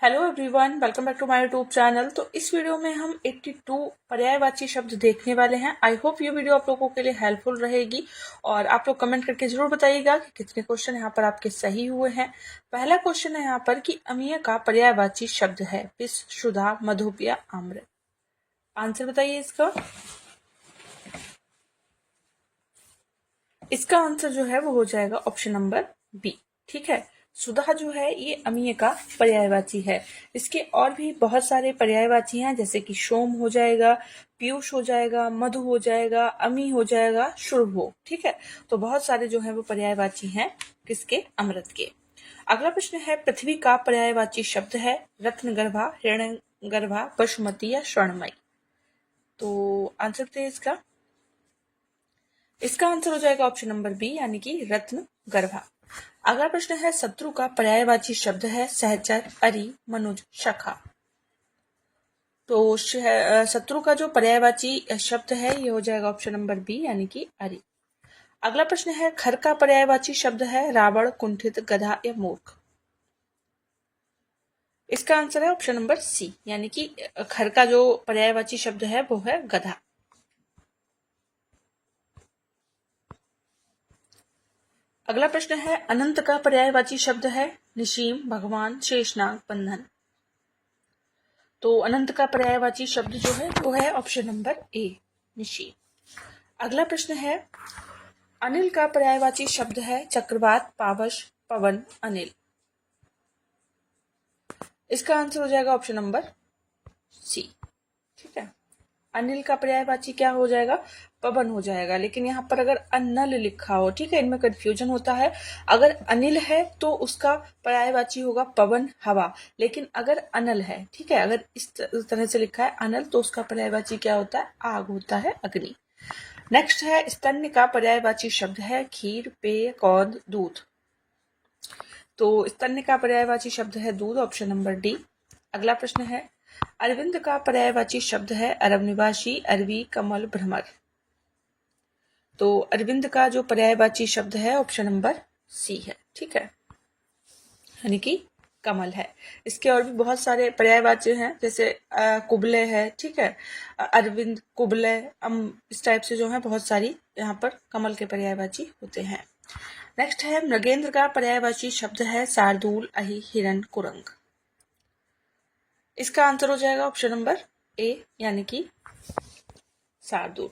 Hello everyone, welcome back to my YouTube channel. तो इस video में हम 82 पर्यायवाची शब्द देखने वाले हैं। आई होप ये वीडियो आप लोगों के लिए हेल्पफुल रहेगी और आप लोग कमेंट करके जरूर बताइएगा कि कितने क्वेश्चन यहाँ पर आपके सही हुए हैं। पहला क्वेश्चन है यहाँ पर कि अमीय का पर्यायवाची शब्द है विष, सुधा, मधुप या आम्र। आंसर बताइए इसका। इसका आंसर जो है वो हो जाएगा ऑप्शन नंबर बी। ठीक है, सुधा जो है ये अमीय का पर्यायवाची है। इसके और भी बहुत सारे पर्यायवाची हैं, जैसे कि सोम हो जाएगा, पीयूष हो जाएगा, मधु हो जाएगा, अमी हो जाएगा, शुभ हो। ठीक है, तो बहुत सारे जो है वो पर्यायवाची हैं किसके? अमृत के। अगला प्रश्न है पृथ्वी का पर्यायवाची शब्द है रत्नगर्भा, हिरण्यगर्भा, पशुमती या स्वर्णमयी। तो आंसर बताइए इसका। इसका आंसर हो जाएगा ऑप्शन नंबर बी, यानी कि रत्न गर्भा। अगला प्रश्न है शत्रु का पर्यायवाची शब्द है सहचर, अरि, मनुज, शखा। तो शत्रु का जो पर्यायवाची शब्द है ये हो जाएगा ऑप्शन नंबर बी, यानी कि अरि। अगला प्रश्न है खर का पर्यायवाची शब्द है रावण, कुंठित, गधा या मूर्ख। इसका आंसर है ऑप्शन नंबर सी, यानी कि खर का जो पर्यायवाची शब्द है वो है गधा। अगला प्रश्न है अनंत का पर्यायवाची शब्द है निशीम, भगवान, शेषनाग, बंधन। तो अनंत का पर्यायवाची शब्द जो है वो है ऑप्शन नंबर ए, निशीम। अगला प्रश्न है अनिल का पर्यायवाची शब्द है चक्रवात, पावश, पवन, अनिल। इसका आंसर हो जाएगा ऑप्शन नंबर सी। ठीक है, अनिल का पर्यायवाची क्या हो जाएगा? पवन हो जाएगा। लेकिन यहाँ पर अगर अनल लिखा हो, ठीक है, इनमें कंफ्यूजन होता है। अगर अनिल है तो उसका पर्यायवाची होगा पवन, हवा। लेकिन अगर अनल है, ठीक है, अगर इस तरह से लिखा है अनल, तो उसका पर्यायवाची क्या होता है? आग होता है, अग्नि। नेक्स्ट है स्तन्य का पर्यायवाची शब्द है खीर, पेय, कौद, दूध। तो स्तन्य का पर्यायवाची शब्द है दूध, ऑप्शन नंबर डी। अगला प्रश्न है अरविंद का पर्यायवाची शब्द है अरब निवासी, अरबी, कमल, भ्रमर। तो अरविंद का जो पर्यायवाची शब्द है ऑप्शन नंबर सी है। ठीक है, यानी कि कमल है। इसके और भी बहुत सारे पर्यायवाची हैं, जैसे कुबले है, ठीक है, अरविंद, कुबले, इस टाइप से जो है बहुत सारी यहाँ पर कमल के पर्यायवाची होते हैं। नेक्स्ट है मृगेंद्र का पर्यायवाची शब्द है शार्दूल, अहि, हिरण, कुरंग। इसका आंसर हो जाएगा ऑप्शन नंबर ए, यानी कि शार्दूल।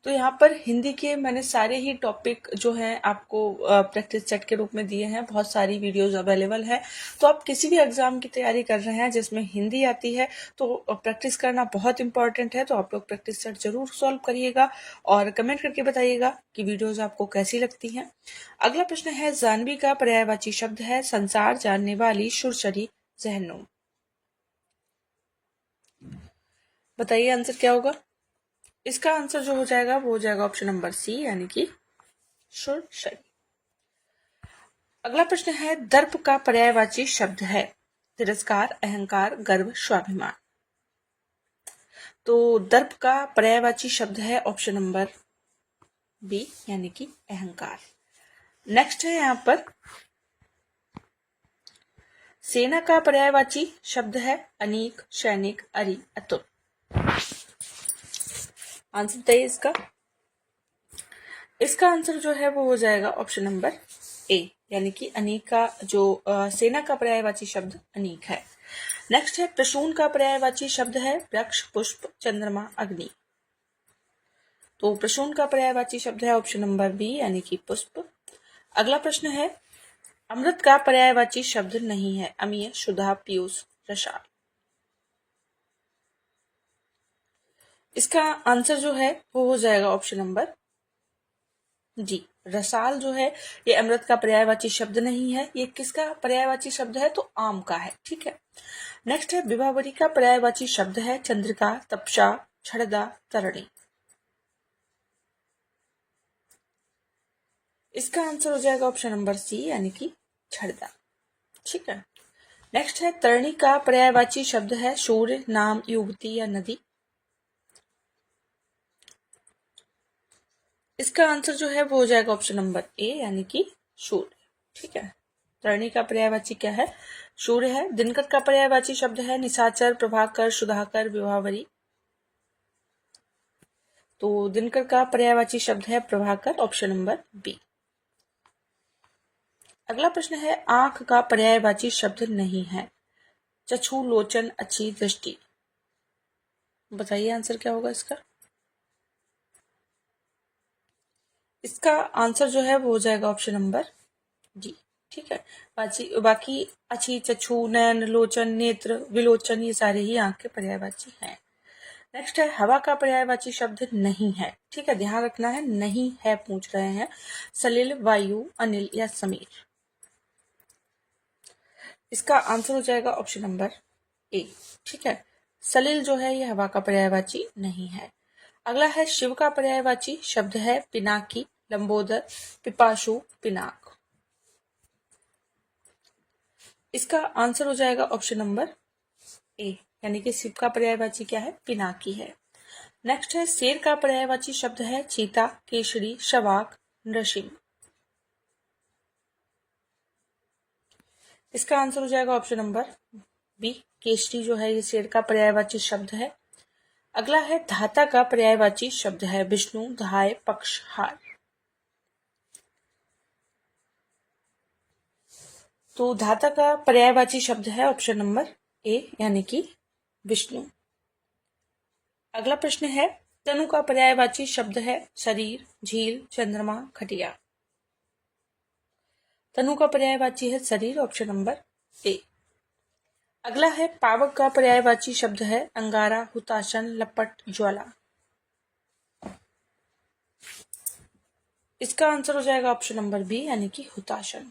तो यहाँ पर हिंदी के मैंने सारे ही टॉपिक जो हैं आपको प्रैक्टिस सेट के रूप में दिए हैं। बहुत सारी वीडियोस अवेलेबल है। तो आप किसी भी एग्जाम की तैयारी कर रहे हैं जिसमें हिंदी आती है तो प्रैक्टिस करना बहुत इंपॉर्टेंट है। तो आप लोग प्रैक्टिस सेट जरूर सॉल्व करिएगा और कमेंट करके बताइएगा कि वीडियोज आपको कैसी लगती हैं। अगला प्रश्न है जानवी का पर्यायवाची शब्द है संसार, जानने वाली, सुरसरी, जहन्नुम। बताइए आंसर क्या होगा। इसका आंसर जो हो जाएगा वो हो जाएगा ऑप्शन नंबर सी, यानी कि सुरसरी। अगला प्रश्न है दर्प का पर्यायवाची शब्द है तिरस्कार, अहंकार, गर्व, स्वाभिमान। तो दर्प का पर्यायवाची शब्द है ऑप्शन नंबर बी, यानी कि अहंकार। नेक्स्ट है यहाँ पर सेना का पर्यायवाची शब्द है अनीक, सैनिक, अरि, अतुल। आंसर बताइए इसका। इसका आंसर जो है वो हो जाएगा ऑप्शन नंबर ए, यानी कि अनीक का जो सेना का पर्यायवाची शब्द अनीक है। नेक्स्ट है प्रसून का पर्यायवाची शब्द है वृक्ष, पुष्प, चंद्रमा, अग्नि। तो प्रसून का पर्यायवाची शब्द है ऑप्शन नंबर बी, यानी कि पुष्प। अगला प्रश्न है अमृत का पर्यायवाची शब्द नहीं है अमीय, सुधा, पीयूष, रसाल। इसका आंसर जो है वो हो जाएगा ऑप्शन नंबर जी, रसाल जो है ये अमृत का पर्यायवाची शब्द नहीं है। ये किसका पर्यायवाची शब्द है? तो आम का है। ठीक है, नेक्स्ट है विभावरी का पर्यायवाची शब्द है चंद्रिका, तपसा, छड़दा, तरणी। इसका आंसर हो जाएगा ऑप्शन नंबर सी, यानी कि छड़दा। ठीक है, नेक्स्ट है तरणी का पर्यायवाची शब्द है सूर्य, नाम, युवती या नदी। इसका आंसर जो है वो हो जाएगा ऑप्शन नंबर ए, यानी कि सूर्य। ठीक है, तरणी का पर्यायवाची क्या है? सूर्य है। दिनकर का पर्यायवाची शब्द है निशाचर, प्रभाकर, सुधाकर, विभावरी। तो दिनकर का पर्यायवाची शब्द है प्रभाकर, ऑप्शन नंबर बी। अगला प्रश्न है आंख का पर्यायवाची शब्द नहीं है। चक्षु, लोचन, अच्छी, दृष्टि। बताइए आंसर क्या होगा इसका। इसका आंसर जो है वो हो जाएगा ऑप्शन नंबर डी। ठीक है, बाकी अच्छी, चक्षु, नयन, लोचन, नेत्र, विलोचन ये सारे ही आंख के पर्यायवाची हैं। नेक्स्ट है हवा का पर्यायवाची शब्द नहीं है। ठीक है, ध्यान रखना है, नहीं है पूछ रहे हैं। सलिल, वायु, अनिल या समीर। इसका आंसर हो जाएगा ऑप्शन नंबर ए। ठीक है, सलिल जो है ये हवा का पर्यायवाची नहीं है। अगला है शिव का पर्यायवाची शब्द है पिनाकी, लंबोदर, पिपाशु, पिनाक। इसका आंसर हो जाएगा ऑप्शन नंबर ए, यानी कि शिव का पर्यायवाची क्या है, पिनाकी है। नेक्स्ट है शेर का पर्यायवाची शब्द है चीता, केसरी, शवाक, नृसिंह। इसका आंसर हो जाएगा ऑप्शन नंबर बी, केसरी जो है ये शेर का पर्यायवाची शब्द है। अगला है धाता का पर्यायवाची शब्द है विष्णु, धाय, पक्ष, हार। तो धाता का पर्यायवाची शब्द है ऑप्शन नंबर ए, यानी कि विष्णु। अगला प्रश्न है तनु का पर्यायवाची शब्द है शरीर, झील, चंद्रमा, खटिया। तनु का पर्यायवाची है शरीर, ऑप्शन नंबर ए। अगला है पावक का पर्यायवाची शब्द है अंगारा, हुताशन, लपट, ज्वाला। इसका आंसर हो जाएगा ऑप्शन नंबर बी, यानी कि हुताशन।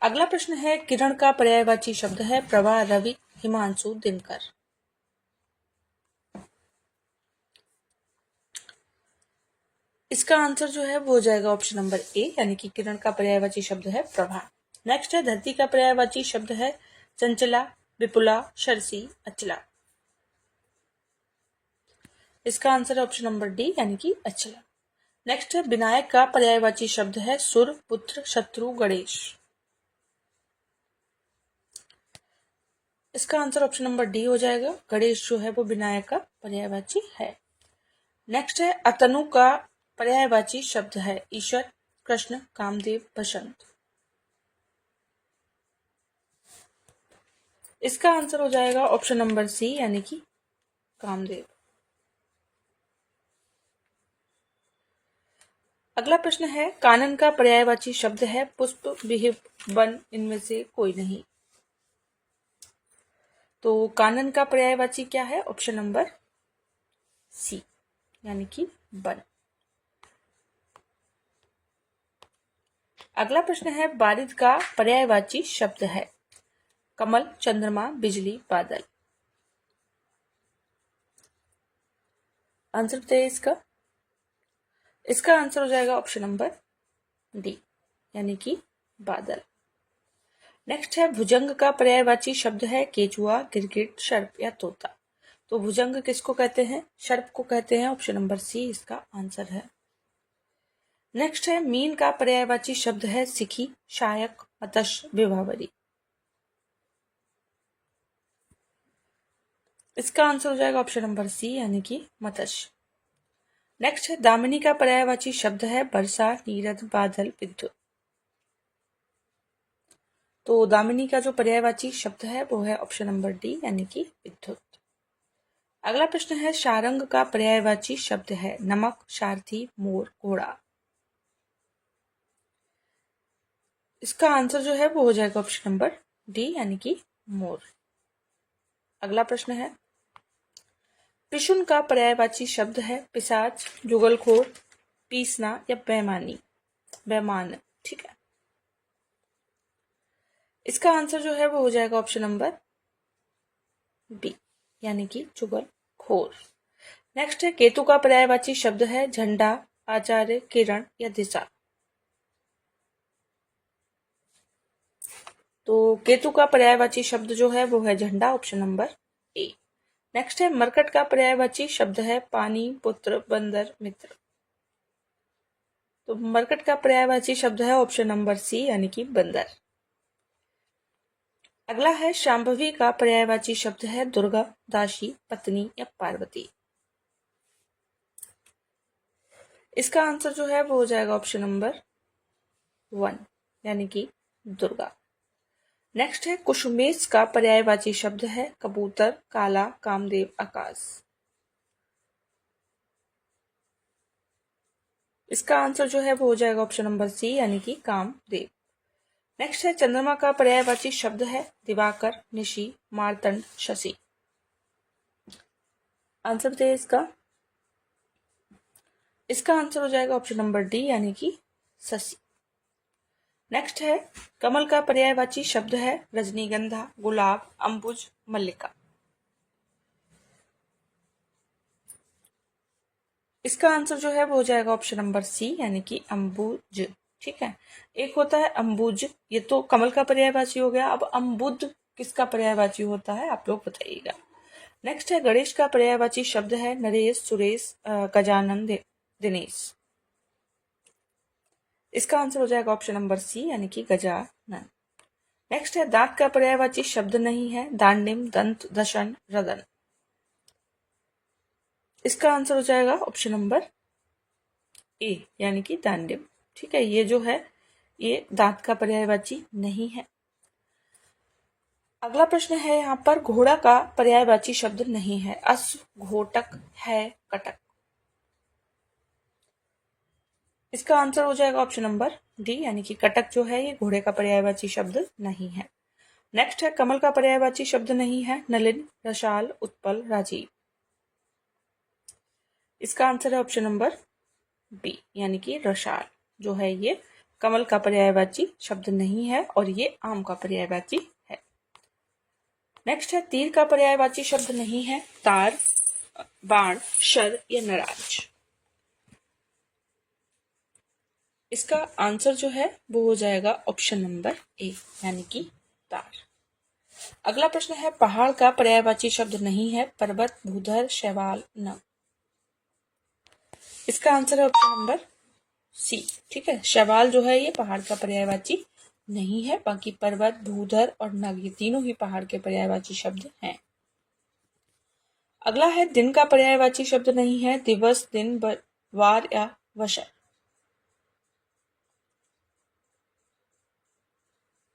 अगला प्रश्न है किरण का पर्यायवाची शब्द है प्रभा, रवि, हिमांशु, दिनकर। इसका आंसर जो है वो हो जाएगा ऑप्शन नंबर ए, यानी कि किरण का पर्यायवाची शब्द है प्रभा। नेक्स्ट है धरती का पर्यायवाची शब्द है चंचला, विपुला, शरसी, अचला। इसका आंसर है ऑप्शन नंबर डी, यानी कि अचला। नेक्स्ट है विनायक का पर्यायवाची शब्द है सुर, पुत्र, शत्रु, गणेश। इसका आंसर ऑप्शन नंबर डी हो जाएगा, गणेश जो है वो विनायक का पर्यायवाची है। नेक्स्ट है अतनु का पर्यायवाची शब्द है ईश्वर, कृष्ण, कामदेव, बसंत। इसका आंसर हो जाएगा ऑप्शन नंबर सी, यानी कि कामदेव। अगला प्रश्न है कानन का पर्यायवाची शब्द है पुष्प, विहिप, वन, इनमें से कोई नहीं। तो कानन का पर्यायवाची क्या है, ऑप्शन नंबर सी, यानी कि वन। अगला प्रश्न है बारिद का पर्यायवाची शब्द है कमल, चंद्रमा, बिजली, बादल। आंसर बताइए इसका। इसका आंसर हो जाएगा ऑप्शन नंबर डी, यानी कि बादल। नेक्स्ट है भुजंग का पर्यायवाची शब्द है केचुआ, गिरगिट, सर्प या तोता। तो भुजंग किसको कहते हैं, सर्प को कहते हैं, ऑप्शन नंबर सी इसका आंसर है। नेक्स्ट है मीन का पर्यायवाची शब्द है सिखी, शायक, मत्स्य, विभावरी। इसका आंसर हो जाएगा ऑप्शन नंबर सी, यानी कि मत्स्य। नेक्स्ट है दामिनी का पर्यायवाची शब्द है वर्षा, नीरद, बादल, विद्युत। तो दामिनी का जो पर्यायवाची शब्द है वो है ऑप्शन नंबर डी, यानी कि विद्युत। अगला प्रश्न है सारंग का पर्यायवाची शब्द है नमक, सारथी, मोर, घोड़ा। इसका आंसर जो है वो हो जाएगा ऑप्शन नंबर डी, यानी कि मोर। अगला प्रश्न है पिशुन का पर्यायवाची शब्द है पिशाच, जुगलखोर, पीसना या बेईमानी, बेईमान। ठीक है, इसका आंसर जो है वो हो जाएगा ऑप्शन नंबर बी, यानी कि जुगलखोर। नेक्स्ट है केतु का पर्यायवाची शब्द है झंडा, आचार्य, किरण या दिशा। तो केतु का पर्यायवाची शब्द जो है वो है झंडा, ऑप्शन नंबर ए। नेक्स्ट है मरकट का पर्यायवाची शब्द है पानी, पुत्र, बंदर, मित्र। तो मरकट का पर्यायवाची शब्द है ऑप्शन नंबर सी, यानी कि बंदर। अगला है शांभवी का पर्यायवाची शब्द है दुर्गा, दासी, पत्नी या पार्वती। इसका आंसर जो है वो हो जाएगा ऑप्शन नंबर 1 यानी कि दुर्गा। नेक्स्ट है कुसुमेश का पर्यायवाची शब्द है कबूतर, काला, कामदेव, आकाश। इसका आंसर जो है वो हो जाएगा ऑप्शन नंबर सी यानी कि कामदेव। नेक्स्ट है चंद्रमा का पर्यायवाची शब्द है दिवाकर, निशि, मार्तंड, शशि। आंसर बताइए इसका। इसका आंसर हो जाएगा ऑप्शन नंबर डी यानी कि शशि। नेक्स्ट है कमल का पर्यायवाची शब्द है रजनीगंधा, गुलाब, अंबुज, मल्लिका। इसका आंसर जो है वो हो जाएगा ऑप्शन नंबर सी यानी कि अंबुज। ठीक है, एक होता है अंबुज, ये तो कमल का पर्यायवाची हो गया। अब अंबुद किसका पर्यायवाची होता है आप लोग बताइएगा। नेक्स्ट है गणेश का पर्यायवाची शब्द है नरेश, सुरेश, गजानन, दिनेश। इसका आंसर हो जाएगा ऑप्शन नंबर सी यानी कि गजानन। नेक्स्ट है दांत का पर्यायवाची शब्द नहीं है दांडिम, दंत, दशन, रदन। इसका आंसर हो जाएगा ऑप्शन नंबर ए यानी कि दांडिम। ठीक है, ये जो है ये दांत का पर्यायवाची नहीं है। अगला प्रश्न है यहाँ पर घोड़ा का पर्यायवाची शब्द नहीं है अश्व, घोटक, है, कटक। इसका आंसर हो जाएगा ऑप्शन नंबर डी यानी कि कटक जो है ये घोड़े का पर्यायवाची शब्द नहीं है। नेक्स्ट है कमल का पर्यायवाची शब्द नहीं है नलिन, रसाल, उत्पल, राजीव। इसका आंसर है ऑप्शन नंबर बी यानी कि रसाल जो है ये कमल का पर्यायवाची शब्द नहीं है और ये आम का पर्यायवाची है। नेक्स्ट है तीर का पर्यायवाची शब्द नहीं है तार, बाण, शर या नराज। इसका आंसर जो है वो हो जाएगा ऑप्शन नंबर ए यानी कि तार। अगला प्रश्न है पहाड़ का पर्यायवाची शब्द नहीं है पर्वत, भूधर, शैवाल, नव। इसका आंसर है ऑप्शन नंबर सी। ठीक है, शैवाल जो है ये पहाड़ का पर्यायवाची नहीं है, बाकी पर्वत, भूधर और नग ये तीनों ही पहाड़ के पर्यायवाची शब्द हैं। अगला है दिन का पर्यायवाची शब्द नहीं है दिवस, दिन, वार या वशर।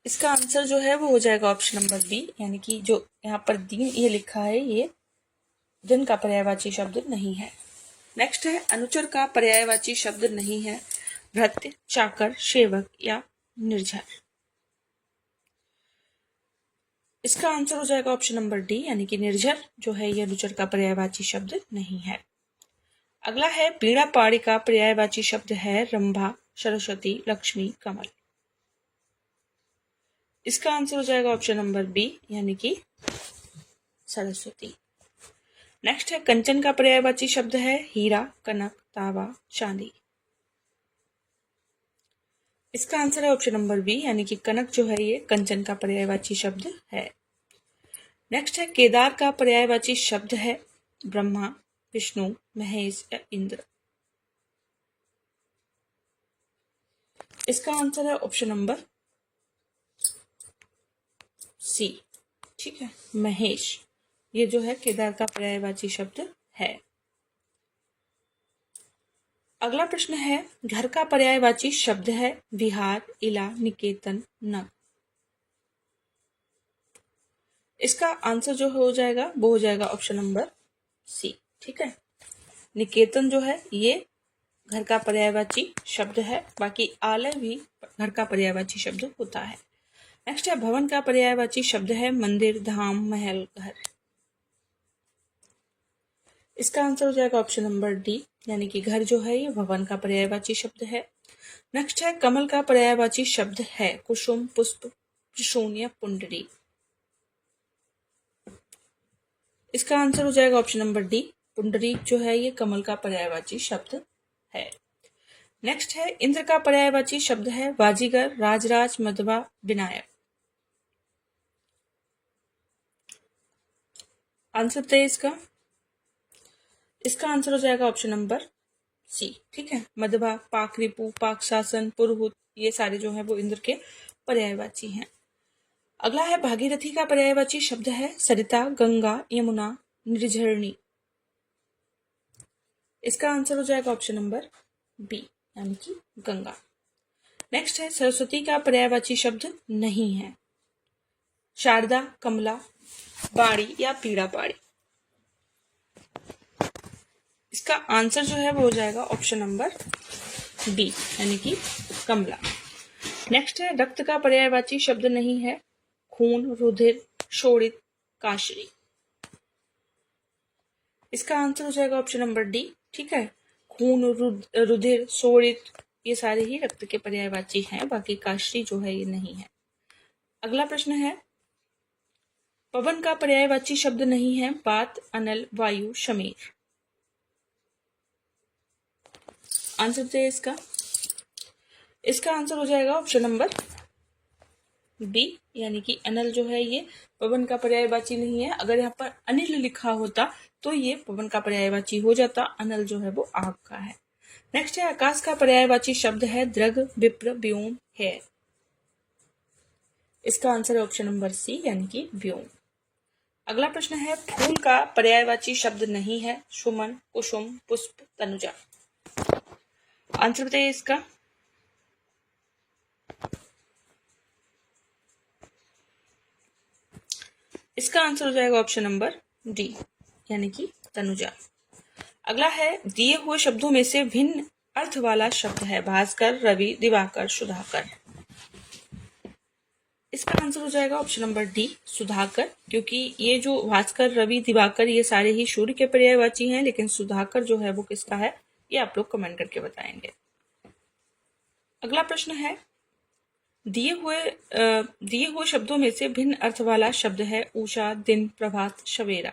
इसका आंसर जो है वो हो जाएगा ऑप्शन नंबर बी यानी कि जो यहाँ पर दिन ये लिखा है ये दिन का पर्यायवाची शब्द नहीं है। नेक्स्ट है अनुचर का पर्यायवाची शब्द नहीं है भृत्य, चाकर, सेवक या निर्झर। इसका आंसर हो जाएगा ऑप्शन नंबर डी यानी कि निर्झर जो है ये अनुचर का पर्यायवाची शब्द नहीं है। अगला है बीड़ा पाड़ी का पर्यायवाची शब्द है रंभा, सरस्वती, लक्ष्मी, कमल। इसका आंसर हो जाएगा ऑप्शन नंबर बी यानी कि सरस्वती। नेक्स्ट है कंचन का पर्यायवाची शब्द है हीरा, कनक, तांबा, चांदी। इसका आंसर है ऑप्शन नंबर बी यानी कि कनक जो है ये कंचन का पर्यायवाची शब्द है। नेक्स्ट है केदार का पर्यायवाची शब्द है ब्रह्मा, विष्णु, महेश या इंद्र। इसका आंसर है ऑप्शन नंबर सी। ठीक है, महेश ये जो है केदार का पर्यायवाची शब्द है। अगला प्रश्न है घर का पर्यायवाची शब्द है विहार, इला, निकेतन, नग। इसका आंसर जो हो जाएगा वो हो जाएगा ऑप्शन नंबर सी। ठीक है, निकेतन जो है ये घर का पर्यायवाची शब्द है, बाकी आलय भी घर का पर्यायवाची शब्द होता है। नेक्स्ट है भवन का पर्यायवाची शब्द है मंदिर, धाम, महल, घर। इसका आंसर हो जाएगा ऑप्शन नंबर डी यानी कि घर जो है ये भवन का पर्यायवाची शब्द है। नेक्स्ट है कमल का पर्यायवाची शब्द है कुसुम, पुष्प, त्रिशूल या पुंडरी। इसका आंसर हो जाएगा ऑप्शन नंबर डी पुंडरी जो है ये कमल का पर्यायवाची शब्द है। नेक्स्ट है इंद्र का पर्यायवाची शब्द है बाजीगर, राजराज, मधवा, विनायक। आंसर बताइए इसका। इसका आंसर हो जाएगा ऑप्शन नंबर सी। ठीक है, मधवा, पाकरिपु, पाक शासन, पुरहुत ये सारे जो है वो इंद्र के पर्यायवाची हैं। अगला है भागीरथी का पर्यायवाची शब्द है सरिता, गंगा, यमुना, निर्झरणी। इसका आंसर हो जाएगा ऑप्शन नंबर बी यानी कि गंगा। नेक्स्ट है सरस्वती का पर्यायवाची शब्द नहीं है, शारदा, कमला, बाड़ी या पीड़ा पाड़ी। इसका आंसर जो है वो हो जाएगा ऑप्शन नंबर बी यानी कि कमला। नेक्स्ट है रक्त का पर्यायवाची शब्द नहीं है, खून, रुधिर, शोणित, काशरी। इसका आंसर हो जाएगा ऑप्शन नंबर डी। ठीक है, खून, रुधिर, शोणित ये सारे ही रक्त के पर्यायवाची हैं, बाकी काशरी जो है ये नहीं है। अगला प्रश्न है पवन का पर्यायवाची शब्द नहीं है, बात, अनल, वायु, शमीर। आंसर बताइए इसका। इसका आंसर हो जाएगा ऑप्शन नंबर बी यानी कि अनल जो है ये पवन का पर्यायवाची नहीं है। अगर यहाँ पर अनिल लिखा होता तो ये पवन का पर्यायवाची हो जाता, अनल जो है वो आग का है। नेक्स्ट है आकाश का पर्यायवाची शब्द है दृग, विप्र, व्योम, है। इसका आंसर है ऑप्शन नंबर सी यानी कि व्योम। अगला प्रश्न है फूल का पर्यायवाची शब्द नहीं है, सुमन, कुसुम, पुष्प, तनुजा। आंसर बताइए इसका। इसका आंसर हो जाएगा ऑप्शन नंबर डी यानी कि तनुजा। अगला है दिए हुए शब्दों में से भिन्न अर्थ वाला शब्द है, भास्कर, रवि, दिवाकर, सुधाकर। इसका आंसर हो जाएगा ऑप्शन नंबर डी सुधाकर, क्योंकि ये जो भास्कर, रवि, दिवाकर ये सारे ही सूर्य के पर्यायवाची हैं, लेकिन सुधाकर जो है वो किसका है ये आप लोग कमेंट करके बताएंगे। अगला प्रश्न है दिए हुए शब्दों में से भिन्न अर्थ वाला शब्द है उषा, दिन, प्रभात, सवेरा।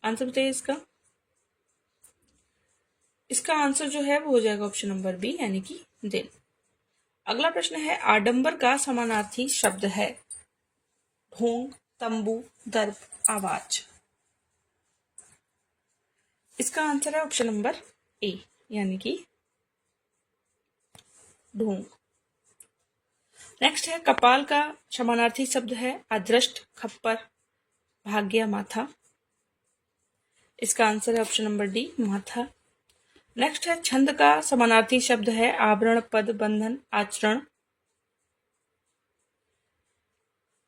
आंसर बताइए इसका। इसका आंसर जो है वो हो जाएगा ऑप्शन नंबर बी यानी कि दिन। अगला प्रश्न है आडंबर का समानार्थी शब्द है ढोंग, तंबू, दर्प, आवाज। इसका आंसर है ऑप्शन नंबर ए यानी कि ढोंग। नेक्स्ट है कपाल का समानार्थी शब्द है अदृष्ट, खप्पर, भाग्य, माथा। इसका आंसर है ऑप्शन नंबर डी माथा। नेक्स्ट है छंद का समानार्थी शब्द है आवरण, पद, बंधन, आचरण।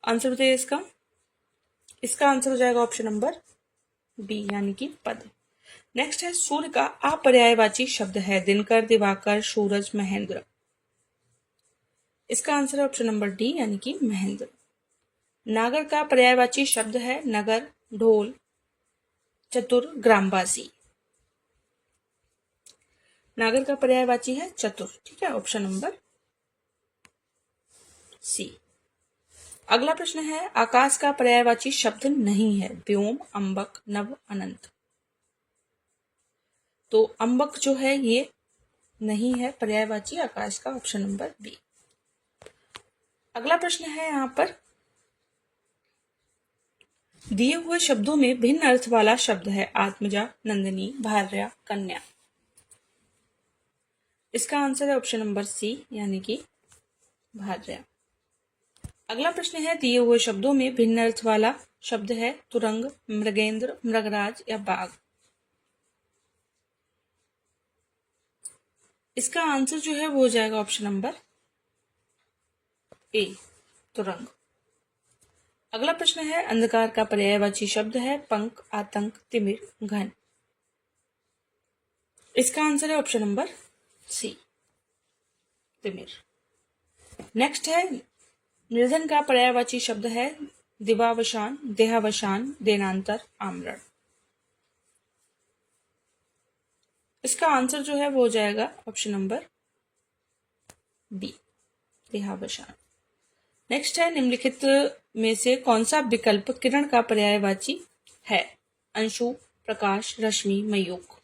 आंसर बताइए इसका। इसका आंसर हो जाएगा ऑप्शन नंबर बी यानी कि पद। नेक्स्ट है सूर्य का अपर्यायवाची शब्द है दिनकर, दिवाकर, सूरज, महेंद्र। इसका आंसर है ऑप्शन नंबर डी यानी कि महेंद्र। नागर का पर्यायवाची शब्द है नगर, ढोल, चतुर, ग्रामवासी। नागर का पर्यायवाची है चतुर। ठीक है, ऑप्शन नंबर सी। अगला प्रश्न है आकाश का पर्यायवाची शब्द नहीं है, व्योम, अंबक, नभ, अनंत। तो अंबक जो है ये नहीं है पर्यायवाची आकाश का, ऑप्शन नंबर बी। अगला प्रश्न है यहाँ पर दिए हुए शब्दों में भिन्न अर्थ वाला शब्द है आत्मजा, नंदिनी, भार्या, कन्या। इसका आंसर है ऑप्शन नंबर सी यानी कि भार्या। अगला प्रश्न है दिए हुए शब्दों में भिन्न अर्थ वाला शब्द है तुरंग, मृगेंद्र, मृगराज या बाघ। इसका आंसर जो है वो हो जाएगा ऑप्शन नंबर ए तुरंग। अगला प्रश्न है अंधकार का पर्यायवाची शब्द है पंख, आतंक, तिमिर, घन। इसका आंसर है ऑप्शन नंबर सी तिमिर। नेक्स्ट है निर्धन का पर्यायवाची शब्द है दिवावसान, देहावसान, देनांतर, आमरण। इसका आंसर जो है वो हो जाएगा ऑप्शन नंबर बी देहावसान। नेक्स्ट है निम्नलिखित में से कौन सा विकल्प किरण का पर्यायवाची है, अंशु, प्रकाश, रश्मि, मयूख।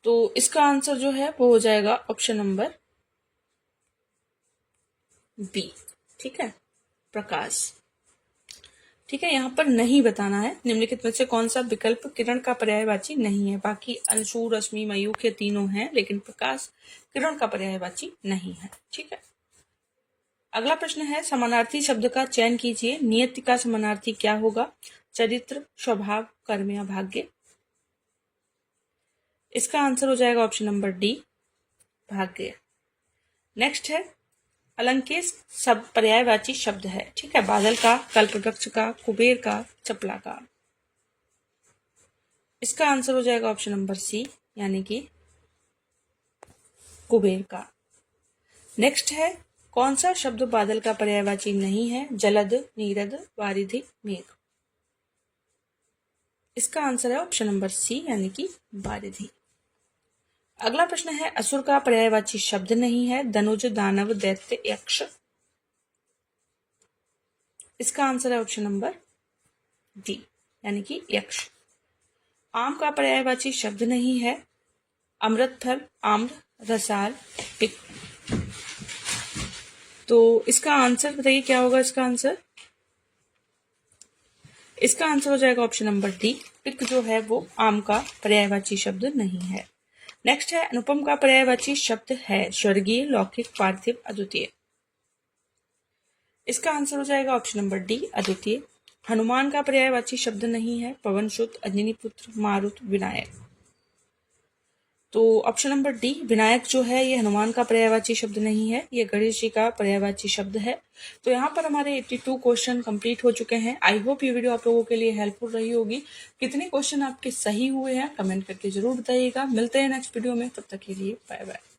तो इसका आंसर जो है वो हो जाएगा ऑप्शन नंबर बी। ठीक है, प्रकाश। ठीक है, यहाँ पर नहीं बताना है निम्नलिखित में से कौन सा विकल्प किरण का पर्यायवाची नहीं है। बाकी अंशु, रश्मि, मयूख ये तीनों हैं, लेकिन प्रकाश किरण का पर्यायवाची नहीं है। ठीक है, अगला प्रश्न है समानार्थी शब्द का चयन कीजिए। नियति का समानार्थी क्या होगा? चरित्र, स्वभाव, कर्म या भाग्य। इसका आंसर हो जाएगा ऑप्शन नंबर डी, भाग्य। नेक्स्ट है अलंकेश शब्द पर्यायवाची शब्द है। ठीक है, बादल का, कल्पवृक्ष का, कुबेर का, चपला का। इसका आंसर हो जाएगा ऑप्शन नंबर सी, यानी कि कुबेर का। नेक्स्ट है कौन सा शब्द बादल का पर्यायवाची नहीं है? जलद, नीरद, वारिधि, मेघ। इसका आंसर है ऑप्शन नंबर सी, यानी कि वारिधि। अगला प्रश्न है असुर का पर्यायवाची शब्द नहीं है। धनुज, दानव, दैत्य, यक्ष। इसका आंसर है ऑप्शन नंबर डी, यानी कि यक्ष। आम का पर्यायवाची शब्द नहीं है। अमृत फल, आम्र, रसाल, पिक। तो इसका आंसर बताइए क्या होगा? इसका आंसर हो जाएगा ऑप्शन नंबर डी, पिक जो है वो आम का पर्यायवाची शब्द नहीं है। नेक्स्ट है अनुपम का पर्यायवाची शब्द है स्वर्गीय, लौकिक, पार्थिव, अद्वितीय। इसका आंसर हो जाएगा ऑप्शन नंबर डी, अद्वितीय। हनुमान का पर्यायवाची शब्द नहीं है। पवन सुत, अंजनी पुत्र, मारुत, विनायक। तो ऑप्शन नंबर डी, विनायक जो है ये हनुमान का पर्यायवाची शब्द नहीं है, ये गणेश जी का पर्यायवाची शब्द है। तो यहाँ पर हमारे 82 क्वेश्चन कंप्लीट हो चुके हैं। आई होप ये वीडियो आप लोगों के लिए हेल्पफुल रही होगी। कितने क्वेश्चन आपके सही हुए हैं कमेंट करके जरूर बताइएगा। मिलते हैं नेक्स्ट वीडियो में, तब तक के लिए बाय बाय।